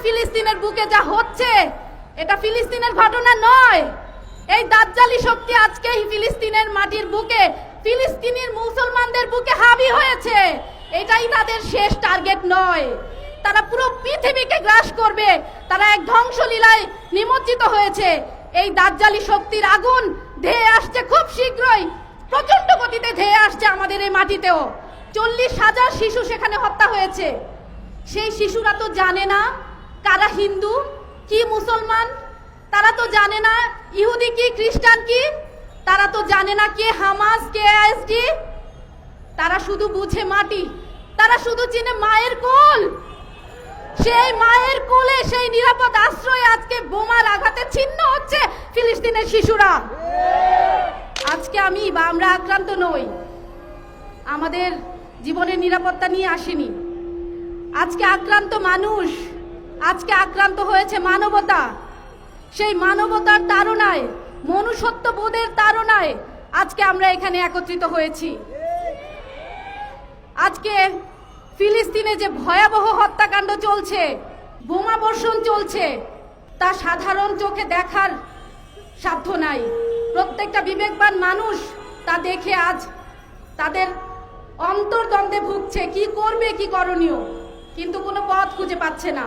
ফিলিস্তিনের বুকে যা হচ্ছে এটা ফিলিস্তিনের ঘটনা নয়। এই দাজ্জালি শক্তি আজকে ফিলিস্তিনের মাটির বুকে, ফিলিস্তিনের মুসলমানদের বুকে হাবি হয়েছে। এটাই তাদের শেষ টার্গেট নয়। তারা পুরো পৃথিবীকে গ্রাস করবে। তারা এক ধ্বংসলীলায় নিমজ্জিত হয়েছে। এই দাজ্জালি শক্তির আগুন ধেয়ে আসছে খুব শীঘ্রই, প্রচন্ড গতিতে ধেয়ে আসছে আমাদের এই মাটিতেও। 40,000 শিশু সেখানে হত্যা হয়েছে। সেই শিশুরা তো জানে না কারা হিন্দু কি মুসলমান, তারা তো জানে না ইহুদি কি খ্রিস্টান কি, তারা তো জানে না কে হামাস কে আইএসডি। তারা শুধু বুঝে মাটি, তারা শুধু চিনে মায়ের কোল। সেই মায়ের কোলে, সেই নিরাপদ আশ্রয়ে আজকে বোমার আঘাতে ছিন্ন হচ্ছে ফিলিস্তিনের শিশুরা। আজকে আমি বা আমরা আক্রান্ত নই, আমাদের জীবনের নিরাপত্তা নিয়ে আসেনি। আজকে আক্রান্ত মানুষ, আজকে আক্রান্ত হয়েছে মানবতা। সেই মানবতার তাড়নায়, মনুষ্যত্ব বোধের তাড়নায় আজকে আমরা এখানে একত্রিত হয়েছি। আজকে ফিলিস্তিনে যে ভয়াবহ হত্যাকাণ্ড চলছে, বোমা বর্ষণ চলছে, তা সাধারণ চোখে দেখার সাধ্য নাই। প্রত্যেকটা বিবেকবান মানুষ তা দেখে আজ তাদের অন্তর্দ্বন্দ্বে ভুগছে, কি করবে কি করণীয়, কিন্তু কোনো পথ খুঁজে পাচ্ছে না।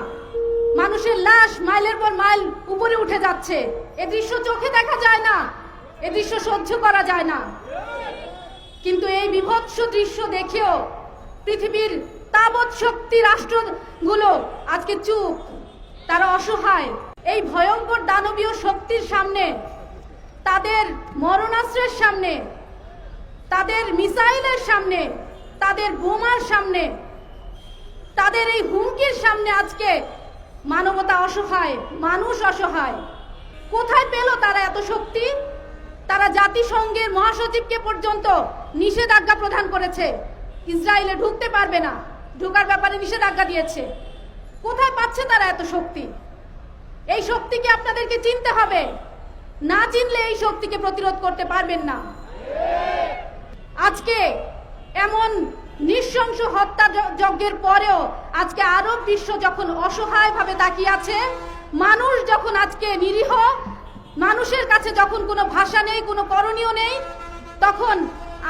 মানুষের লাশ মাইলের পর মাইল উপরে উঠে যাচ্ছে। এ দৃশ্য চোখে দেখা যায় না, এ দৃশ্য সহ্য করা যায় না। কিন্তু এই বিভৎস দৃশ্য দেখেও পৃথিবীর তাবৎ শক্তি রাষ্ট্রগুলো আজকে চুপ, তারা অসহায়। এই ভয়ঙ্কর দানবীয় শক্তির সামনে, তাদের মরণাস্ত্রের সামনে, তাদের মিসাইলের সামনে, তাদের বোমার সামনে, তাদের এই হুমকির সামনে আজকে মানবতা অসহায়, মানুষ অসহায়। কোথায় পেল তারা এত শক্তি? তারা জাতিসংঘের মহাসচিবকে পর্যন্ত নিষেধাজ্ঞা প্রদান করেছে, ইসরায়েলে ঢুকতে পারবে না, ঢোকার ব্যাপারে নিষেধাজ্ঞা দিয়েছে। কোথায় পাচ্ছে তারা এত শক্তি? এই শক্তিকে আপনাদেরকে চিনতে হবে, না চিনলে এই শক্তিকে প্রতিরোধ করতে পারবেন না। আজকে এমন নৃশংস হত্যা যজ্ঞের পরেও আজকে আরব বিশ্ব যখন অসহায়ভাবে তাকিয়ে আছে, মানুষ যখন আজকে নিরীহ, মানুষের কাছে যখন কোনো ভাষা নেই, কোনো করণীয় নেই, তখন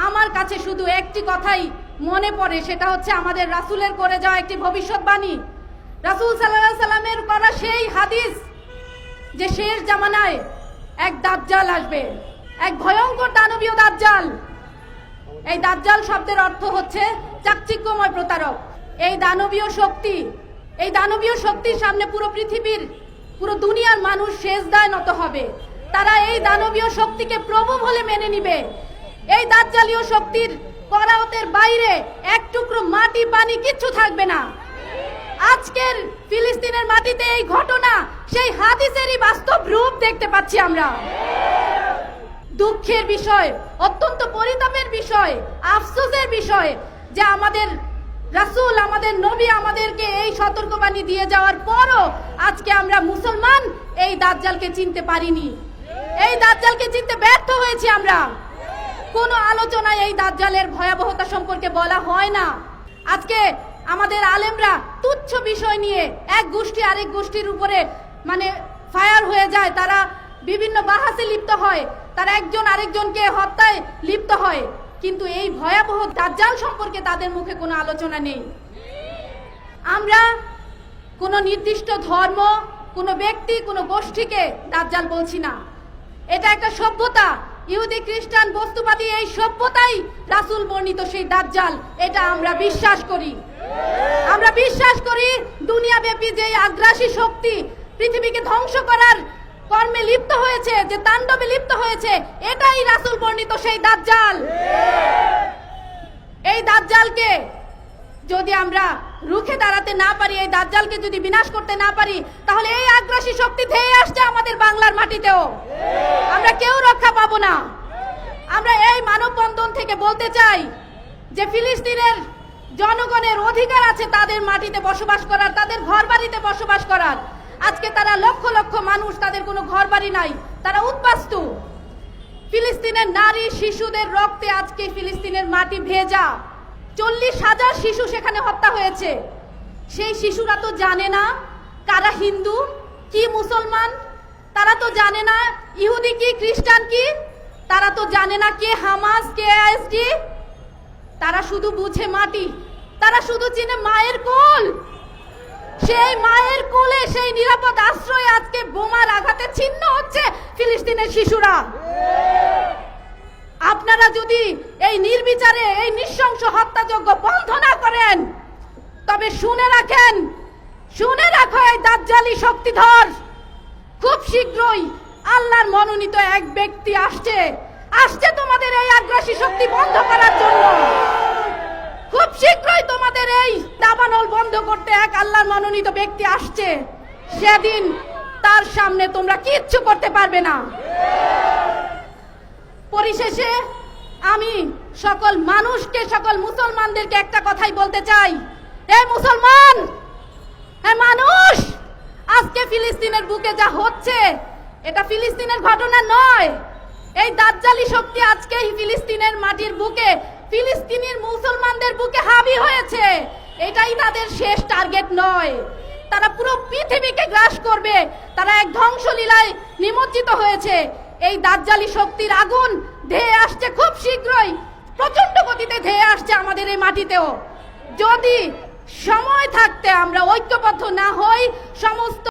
আমার কাছে শুধু একটি কথাই মনে পড়ে, সেটা হচ্ছে আমাদের রাসূলের করে যাওয়া একটি ভবিষ্যৎবাণী। রাসূল সাল্লাল্লাহু আলাইহি সাল্লামের করা সেই হাদিস যে শেষ জামানায় এক দাজ্জাল আসবে, এক ভয়ঙ্কর দানবীয় দাজ্জাল। এই দাজ্জাল শব্দের অর্থ হচ্ছে চাকচিক্যময় প্রতারক। এই দানবীয় শক্তি, এই দানবীয় শক্তির সামনে পুরো পৃথিবীর, পুরো দুনিয়ার মানুষ সেজদায় নত হবে। তারা এই দানবীয় শক্তিকে প্রভু বলে মেনে নিবে। এই দাজ্জালীয় শক্তির করাওতের বাইরে এক টুকরো মাটি পানি কিচ্ছু থাকবে না। আজকের ফিলিস্তিনের মাটিতে এই ঘটনা সেই হাদিসেরই বাস্তব রূপ দেখতে পাচ্ছি আমরা। দুঃখের বিষয়, অত্যন্ত পরিতাপের বিষয়, আফসোসের বিষয় যে আমাদের রাসূল, আমাদের নবী আমাদেরকে এই সতর্কবাণী দিয়ে যাওয়ার পরও আজকে আমরা মুসলমান এই দাজ্জালকে চিনতে পারিনি, এই দাজ্জালকে চিনতে ব্যর্থ হয়েছি আমরা। কোনো আলোচনায় এই দাজ্জালের ভয়াবহতা সম্পর্কে বলা হয় না। আজকে আমাদের আলেমরা তুচ্ছ বিষয় নিয়ে এক গোষ্ঠী আরেক গোষ্ঠীর উপরে ফায়ার হয়ে যায়, তারা বিভিন্ন বাহাসে লিপ্ত হয়, তারা একজন আরেকজনকে হত্যায় লিপ্ত হয়, কিন্তু এই ভয়াবহ দাজ্জাল সম্পর্কে তাদের মুখে কোনো আলোচনা নেই। আমরা কোনো নির্দিষ্ট ধর্ম, কোনো ব্যক্তি, কোনো গোষ্ঠীকে দাজ্জাল বলছি না। এটা একটা সভ্যতা, ইহুদি খ্রিস্টান বস্তুবাদী এই সভ্যতাই রাসূল বর্ণিত সেই দাজ্জাল, এটা আমরা বিশ্বাস করি। আমরা বিশ্বাস করি দুনিয়াব্যাপী যে আগ্রাসী শক্তি পৃথিবীকে ধ্বংস করার কর্মে লিপ্ত হয়েছে, যে তাণ্ডবে লিপ্ত হয়েছে, এটাই রাসূল বর্ণিত সেই দাজ্জাল। এই দাজ্জালকে যদি আমরা রুখে দাঁড়াতে না পারি, এই দাজ্জালকে যদি বিনাশ করতে না পারি, তাহলে এই আগ্রাসী শক্তি ধেয়ে আসছে আমাদের বাংলার মাটিতেও, আমরা কেউ রক্ষা পাবো না। আমরা এই মানববন্ধন থেকে বলতে চাই যে ফিলিস্তিনের জনগণের অধিকার আছে তাদের মাটিতে বসবাস করার, তাদের ঘরবাড়িতে বসবাস করার। আজকে তারা লক্ষ লক্ষ মানুষ, তাদের কোনো ঘরবাড়ি নাই, তারা উদ্বাস্তু। ফিলিস্তিনের নারী শিশুদের রক্তে আজকে ফিলিস্তিনের মাটি ভেজা। 40,000 শিশু সেখানে হত্যা হয়েছে। সেই শিশুরা তো জানে না কারা হিন্দু, কি মুসলমান, তারা তো জানে না ইহুদি কি খ্রিস্টান কি, তারা তো জানে না কে হামাস কে আইএসডি। তারা শুধু বুঝে মাটি, তারা শুধু চিনে মায়ের কোল। সেই মায়ের কোলে, সেই নিরাপদ আশ্রয়ে আজকে বোমার আঘাতে ছিন্ন হচ্ছে ফিলিস্তিনের শিশুরা। আপনারা যদি এই নির্বিচারে এই নৃশংস হত্যাযজ্ঞ বন্ধ না করেন, তবে শুনে রাখেন, শুনে রাখো এই দাজ্জালি শক্তিধর, খুব শীঘ্রই আল্লাহর মনোনীত এক ব্যক্তি আসছে তোমাদের এই আগ্রাসী শক্তি বন্ধ করার জন্য। খুব শীঘ্রই তোমাদের এই দাবানল বন্ধ করতে এক আল্লাহর মনোনীত ব্যক্তি আসছে। সেদিন তার সামনে তোমরা কিচ্ছু করতে পারবে না। পরিশেষে আমি সকল মানুষকে, সকল মুসলমানদেরকে একটা কথাই বলতে চাই, এই মুসলমান, হ্যাঁ মানুষ, আজকে ফিলিস্তিনের বুকে যা হচ্ছে এটা ফিলিস্তিনের ঘটনা নয়। এই দাজ্জালি শক্তি আজকে ফিলিস্তিনের মাটির বুকে, ফিলিস্তিনের মুসলমানদের বুকে হাবি হয়েছে। এটাই তাদের শেষ টার্গেট নয়, তারা পুরো পৃথিবীকে গ্রাস করবে। তারা এক ধ্বংসলীলায় নিমজ্জিত হয়েছে। এই দাজ্জালি শক্তির আগুন ধেয়ে আসছে খুব শীঘ্রই, প্রচন্ড গতিতে ধেয়ে আসছে আমাদের এই মাটিতেও। যদি সময় থাকতে আমরা ঐক্যবদ্ধ না হই, সমস্ত